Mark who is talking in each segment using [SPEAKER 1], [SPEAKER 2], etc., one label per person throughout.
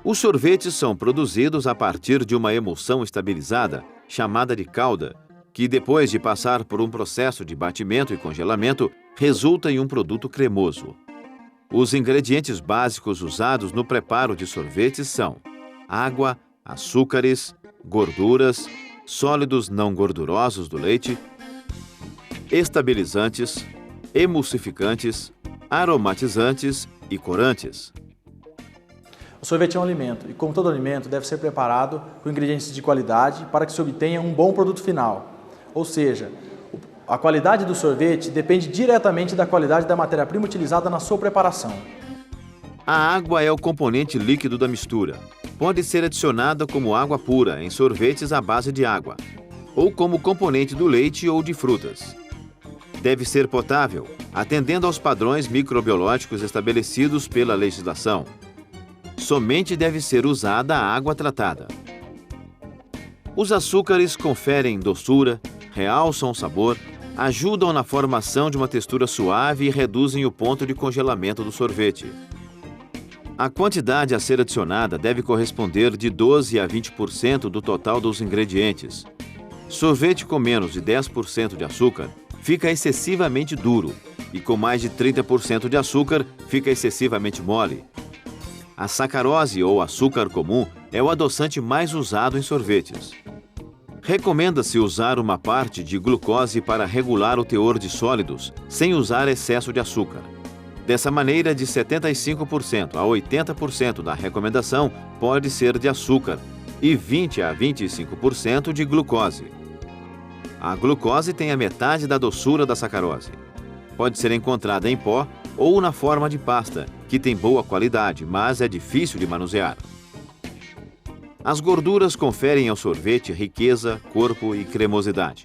[SPEAKER 1] Os sorvetes são produzidos a partir de uma emulsão estabilizada, chamada de calda, que depois de passar por um processo de batimento e congelamento, resulta em um produto cremoso. Os ingredientes básicos usados no preparo de sorvetes são água, açúcares, gorduras, sólidos não gordurosos do leite, estabilizantes, emulsificantes, aromatizantes e corantes.
[SPEAKER 2] O sorvete é um alimento e, como todo alimento, deve ser preparado com ingredientes de qualidade para que se obtenha um bom produto final. Ou seja, a qualidade do sorvete depende diretamente da qualidade da matéria-prima utilizada na sua preparação.
[SPEAKER 1] A água é o componente líquido da mistura. Pode ser adicionada como água pura em sorvetes à base de água, ou como componente do leite ou de frutas. Deve ser potável, atendendo aos padrões microbiológicos estabelecidos pela legislação. Somente deve ser usada a água tratada. Os açúcares conferem doçura, realçam o sabor, ajudam na formação de uma textura suave e reduzem o ponto de congelamento do sorvete. A quantidade a ser adicionada deve corresponder de 12% a 20% do total dos ingredientes. Sorvete com menos de 10% de açúcar fica excessivamente duro e com mais de 30% de açúcar fica excessivamente mole. A sacarose ou açúcar comum é o adoçante mais usado em sorvetes. Recomenda-se usar uma parte de glucose para regular o teor de sólidos, sem usar excesso de açúcar. Dessa maneira, de 75% a 80% da recomendação pode ser de açúcar e 20% a 25% de glucose. A glucose tem a metade da doçura da sacarose. Pode ser encontrada em pó ou na forma de pasta, que tem boa qualidade, mas é difícil de manusear. As gorduras conferem ao sorvete riqueza, corpo e cremosidade.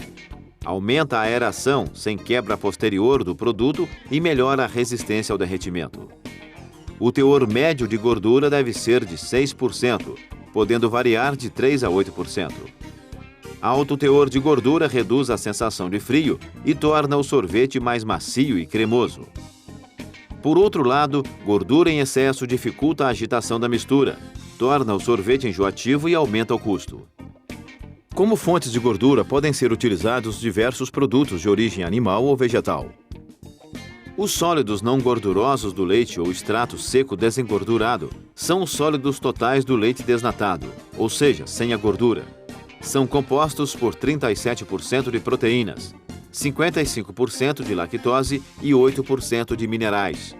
[SPEAKER 1] Aumenta a aeração sem quebra posterior do produto e melhora a resistência ao derretimento. O teor médio de gordura deve ser de 6%, podendo variar de 3% a 8%. Alto teor de gordura reduz a sensação de frio e torna o sorvete mais macio e cremoso. Por outro lado, gordura em excesso dificulta a agitação da mistura, torna o sorvete enjoativo e aumenta o custo. Como fontes de gordura podem ser utilizados diversos produtos de origem animal ou vegetal. Os sólidos não gordurosos do leite ou extrato seco desengordurado são os sólidos totais do leite desnatado, ou seja, sem a gordura. São compostos por 37% de proteínas, 55% de lactose e 8% de minerais.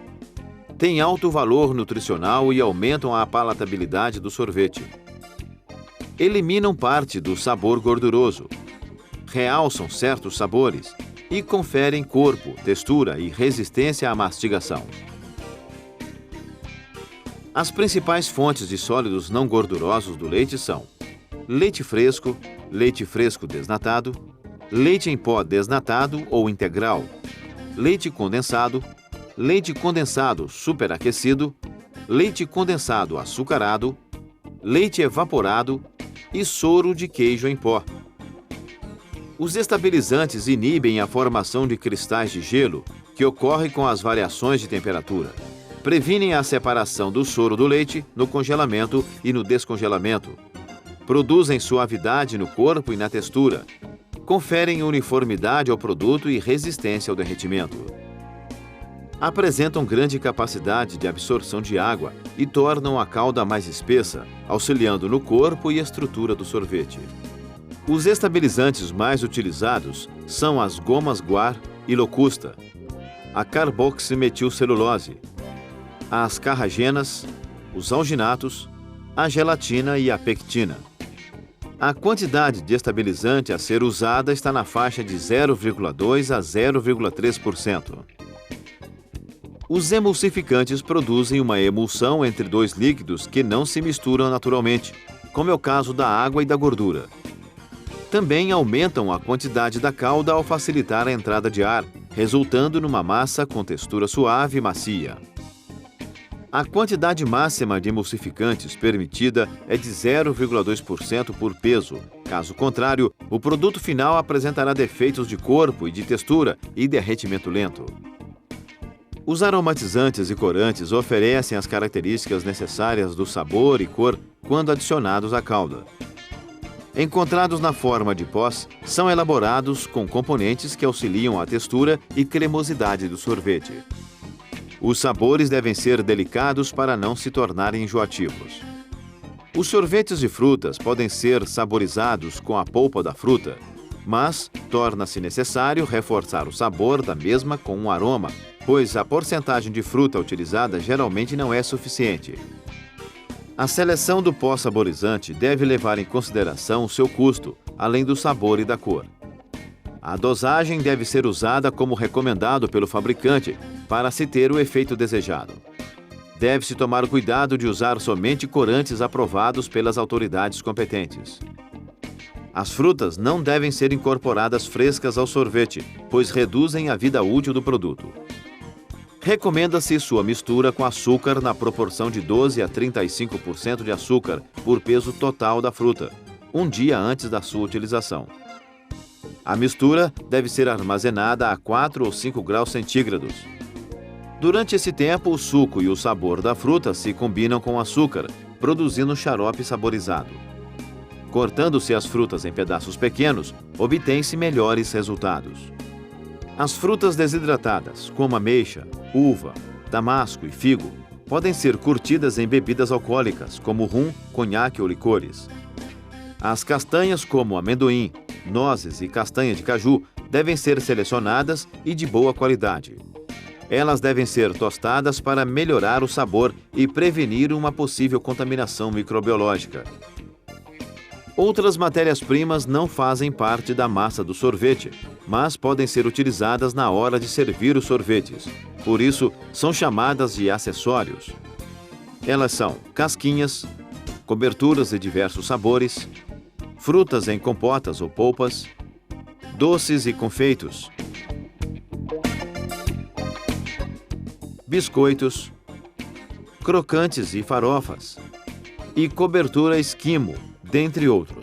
[SPEAKER 1] Têm alto valor nutricional e aumentam a palatabilidade do sorvete. Eliminam parte do sabor gorduroso, realçam certos sabores e conferem corpo, textura e resistência à mastigação. As principais fontes de sólidos não gordurosos do leite são leite fresco desnatado, leite em pó desnatado ou integral, leite condensado superaquecido, leite condensado açucarado, leite evaporado e soro de queijo em pó. Os estabilizantes inibem a formação de cristais de gelo que ocorre com as variações de temperatura. Previnem a separação do soro do leite no congelamento e no descongelamento. Produzem suavidade no corpo e na textura. Conferem uniformidade ao produto e resistência ao derretimento. Apresentam grande capacidade de absorção de água e tornam a calda mais espessa, auxiliando no corpo e estrutura do sorvete. Os estabilizantes mais utilizados são as gomas guar e locusta, a carboximetilcelulose, as carragenas, os alginatos, a gelatina e a pectina. A quantidade de estabilizante a ser usada está na faixa de 0,2% a 0,3%. Os emulsificantes produzem uma emulsão entre dois líquidos que não se misturam naturalmente, como é o caso da água e da gordura. Também aumentam a quantidade da calda ao facilitar a entrada de ar, resultando numa massa com textura suave e macia. A quantidade máxima de emulsificantes permitida é de 0,2% por peso. Caso contrário, o produto final apresentará defeitos de corpo e de textura e derretimento lento. Os aromatizantes e corantes oferecem as características necessárias do sabor e cor quando adicionados à calda. Encontrados na forma de pós, são elaborados com componentes que auxiliam a textura e cremosidade do sorvete. Os sabores devem ser delicados para não se tornarem enjoativos. Os sorvetes de frutas podem ser saborizados com a polpa da fruta, mas torna-se necessário reforçar o sabor da mesma com um aroma, pois a porcentagem de fruta utilizada geralmente não é suficiente. A seleção do pó saborizante deve levar em consideração o seu custo, além do sabor e da cor. A dosagem deve ser usada como recomendado pelo fabricante para se ter o efeito desejado. Deve-se tomar cuidado de usar somente corantes aprovados pelas autoridades competentes. As frutas não devem ser incorporadas frescas ao sorvete, pois reduzem a vida útil do produto. Recomenda-se sua mistura com açúcar na proporção de 12 a 35% de açúcar por peso total da fruta, um dia antes da sua utilização. A mistura deve ser armazenada a 4 ou 5 graus centígrados. Durante esse tempo, o suco e o sabor da fruta se combinam com o açúcar, produzindo xarope saborizado. Cortando-se as frutas em pedaços pequenos, obtém-se melhores resultados. As frutas desidratadas, como ameixa, uva, damasco e figo, podem ser curtidas em bebidas alcoólicas, como rum, conhaque ou licores. As castanhas, como amendoim, nozes e castanha de caju, devem ser selecionadas e de boa qualidade. Elas devem ser tostadas para melhorar o sabor e prevenir uma possível contaminação microbiológica. Outras matérias-primas não fazem parte da massa do sorvete, mas podem ser utilizadas na hora de servir os sorvetes. Por isso, são chamadas de acessórios. Elas são casquinhas, coberturas de diversos sabores, frutas em compotas ou polpas, doces e confeitos, biscoitos, crocantes e farofas, e cobertura esquimo, dentre outros.